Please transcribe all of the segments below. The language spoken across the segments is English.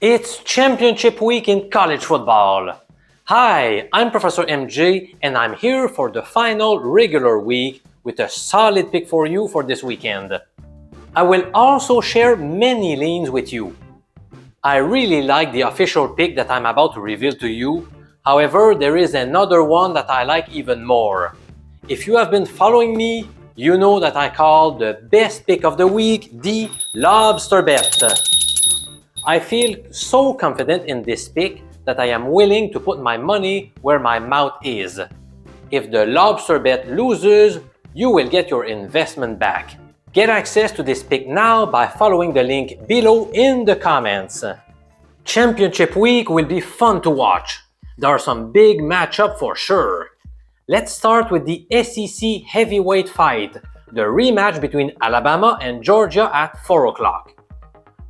It's championship week in college football. Hi, I'm Professor MJ and I'm here for the final regular week with a solid pick for you for this weekend. I will also share many leans with you. I really like the official pick that I'm about to reveal to you. However, there is another one that I like even more. If you have been following me, you know that I call the best pick of the week the LOBSTER BET. I feel so confident in this pick that I am willing to put my money where my mouth is. If the LOBSTER BET loses, you will get your investment back. Get access to this pick now by following the link below in the comments. Championship week will be fun to watch. There are some big matchups for sure. Let's start with the SEC heavyweight fight, the rematch between Alabama and Georgia at 4 o'clock.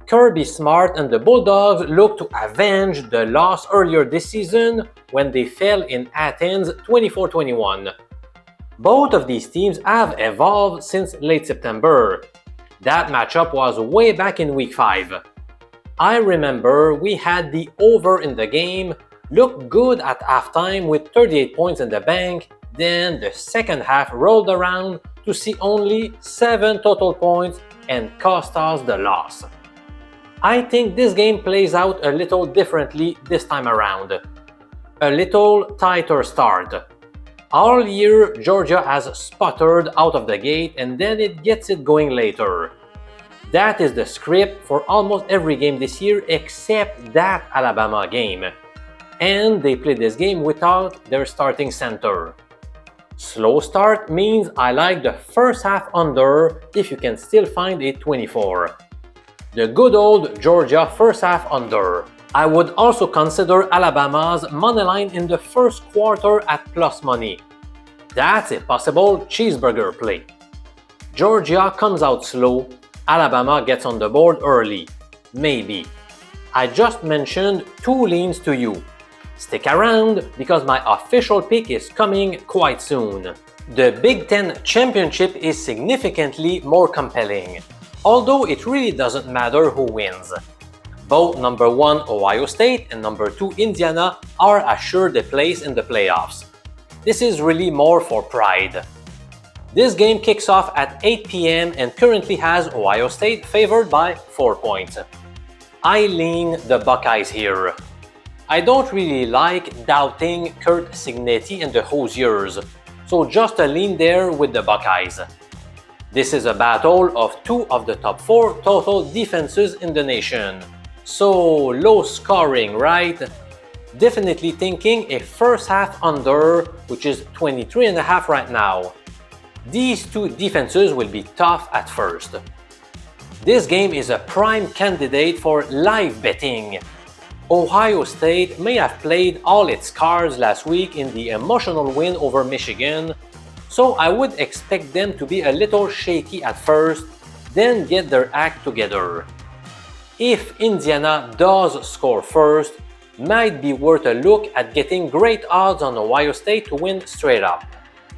Kirby Smart and the Bulldogs look to avenge the loss earlier this season when they fell in Athens 24-21. Both of these teams have evolved since late September. That matchup was way back in week 5. I remember we had the over in the game, looked good at halftime with 38 points in the bank, then the second half rolled around to see only 7 total points and cost us the loss. I think this game plays out a little differently this time around. A little tighter start. All year, Georgia has sputtered out of the gate and then it gets it going later. That is the script for almost every game this year except that Alabama game. And they played this game without their starting center. Slow start means I like the first half under if you can still find a 24. The good old Georgia first half under. I would also consider Alabama's moneyline in the first quarter at plus money. That's a possible cheeseburger play. Georgia comes out slow, Alabama gets on the board early. Maybe. I just mentioned 2 leans to you. Stick around because my official pick is coming quite soon. The Big Ten Championship is significantly more compelling. Although it really doesn't matter who wins. Both number 1 Ohio State and number 2 Indiana are assured a place in the playoffs. This is really more for pride. This game kicks off at 8 p.m. and currently has Ohio State favored by 4 points. I lean the Buckeyes here. I don't really like doubting Curt Cignetti and the Hoosiers, so just a lean there with the Buckeyes. This is a battle of 2 of the top 4 total defenses in the nation. So low scoring, right? Definitely thinking a first half under, which is 23.5 right now. These 2 defenses will be tough at first. This game is a prime candidate for live betting. Ohio State may have played all its cards last week in the emotional win over Michigan, so I would expect them to be a little shaky at first, then get their act together. If Indiana does score first, might be worth a look at getting great odds on Ohio State to win straight up.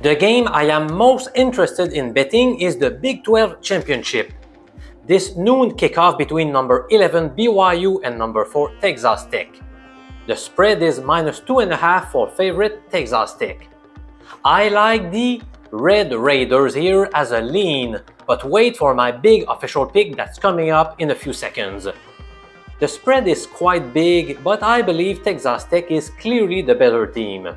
The game I am most interested in betting is the Big 12 Championship. This noon kickoff between number 11 BYU and number 4 Texas Tech. The spread is -2.5 for favorite Texas Tech. I like the Red Raiders here as a lean, but wait for my big official pick that's coming up in a few seconds. The spread is quite big, but I believe Texas Tech is clearly the better team.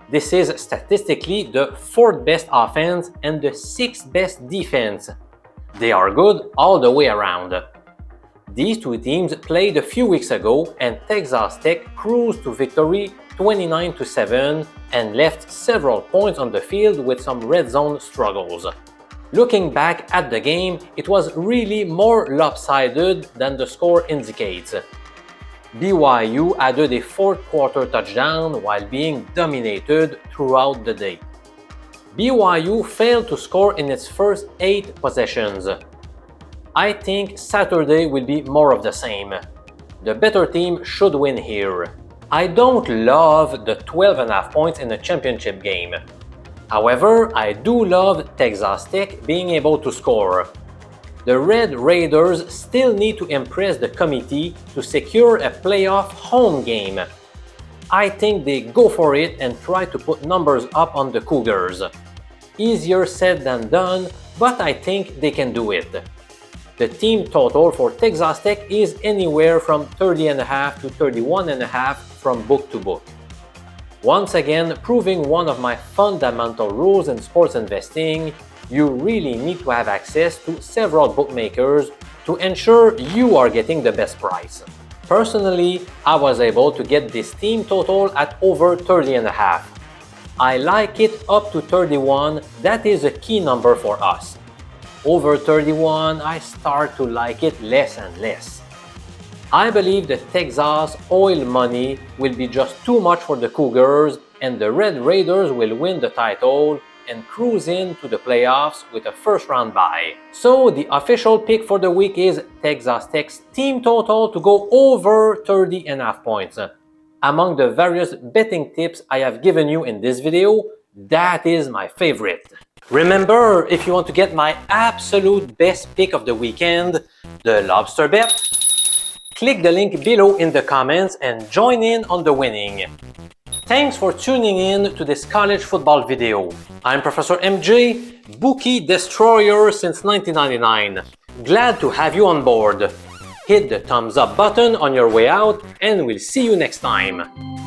This is statistically the 4th best offense and the 6th best defense. They are good all the way around. These 2 teams played a few weeks ago and Texas Tech cruised to victory 29-7 and left several points on the field with some red zone struggles. Looking back at the game, it was really more lopsided than the score indicates. BYU added a 4th quarter touchdown while being dominated throughout the day. BYU failed to score in its first 8 possessions. I think Saturday will be more of the same. The better team should win here. I don't love the 12.5 points in a championship game. However, I do love Texas Tech being able to score. The Red Raiders still need to impress the committee to secure a playoff home game. I think they go for it and try to put numbers up on the Cougars. Easier said than done, but I think they can do it. The team total for Texas Tech is anywhere from 30.5 to 31.5 from book to book. Once again, proving one of my fundamental rules in sports investing, you really need to have access to several bookmakers to ensure you are getting the best price. Personally, I was able to get this team total at over 30.5. I like it up to 31, that is a key number for us. Over 31, I start to like it less and less. I believe the Texas oil money will be just too much for the Cougars and the Red Raiders will win the title and cruise into the playoffs with a first-round bye. So the official pick for the week is Texas Tech's team total to go over 30.5 points. Among the various betting tips I have given you in this video, that is my favorite. Remember, if you want to get my absolute best pick of the weekend, the Lobster Bet, click the link below in the comments and join in on the winning. Thanks for tuning in to this college football video. I'm Professor MJ, Bookie Destroyer since 1999. Glad to have you on board. Hit the thumbs up button on your way out and we'll see you next time.